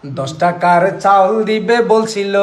10 টাকার চাউল দিবে বলছিল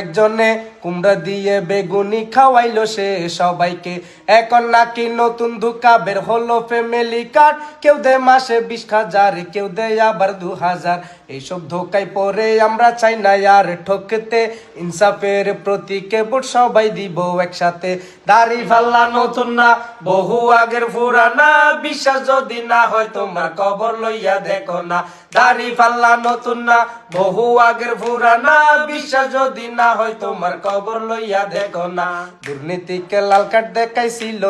একজনে, কুমড়া দিয়ে বেগুনি খাওয়াইলো সে সবাইকে। এখন নাকি নতুন ধোঁকা বের হলো ফ্যামিলি কার্ড, কেউ দেয় মাসে 20,000, কেউ দেয় আবার 2,000। এইসব ধোকায় পরে আমরা চাই না আর ঠকতে, ইনসাফের প্রতীকে ভোট সবাই দিব একসাথে। দাড়ি ফাল্লা নতুন না, বহু আগের পুরানা, বিশ্বাস যদি না হয় তোমার কবর লইয়া দেখো না। দাড়ি ফাল্লা নতুন না, বহু আগের পুরানা, বিশ্বাস যদি না হয় তোমার কবর লইয়া দেখো না। দুর্নীতিকে লাল কার্ড দেখাইছিল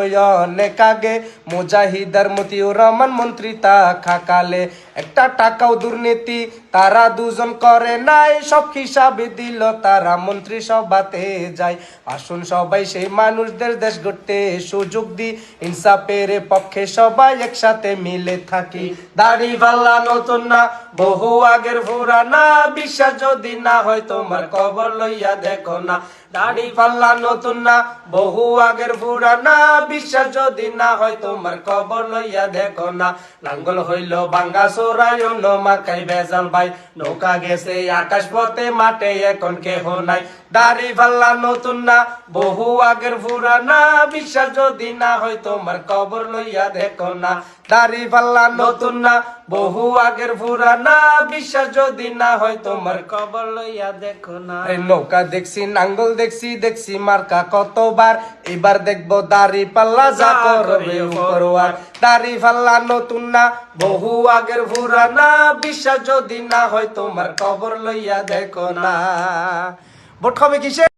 অনেক আগে, মুজাহিদার মতিউর রহমান মন্ত্রী তা খাকালে। একটা টাকাও দুর্নীতি তারা দুজন করে নাই, সব হিসাবে দিল তারা মন্ত্রী সভাতে যায়। আসুন সবাই সেই মানুষদের দেশ গড়তে সুযোগ দি, ইনসাফের পক্ষে সবাই একসাথে মিলে থাকি। দাড়ি পাল্লা নতুন না, বহু আগের পুরানা, বিশ্বাস যদি না হয় তোমার কবর লইয়া দেখো না। দাড়ি পাল্লা নতুন না, বহু আগের পুরানা, বিশ্বাস যদি না হয় তোমার কবর লইয়া দেখো না। লাঙ্গল হইল বাঙ্গা চোরাই অন্য মার্কাই বেজাল ভাই, নৌকা গেছে আকাশ পথে মাঠে এখন কেহ নাই। দাড়ি পাল্লা নতুন না, বহু আগের পুরানা, বিশ্বাস যদি না হয় তোমার কবর লইয়া দেখো না। দাড়ি পাল্লা নতুন না, বহু আগের পুরানা, বিশ্বাস যদি না হয় তোমার কবর লইয়া দেখো না। নৌকা দেখছি নাঙ্গল দেখছি দেখছি মার্কা কতবার, এবার দেখবো দাড়ি পাল্লা যা করবে উপরওয়ার। দাড়ি পাল্লা নতুন না, বহু আগের পুরানা, বিশ্বাস যদি না হয় তোমার কবর লইয়া দেখো না। ভোট হবে কিসে?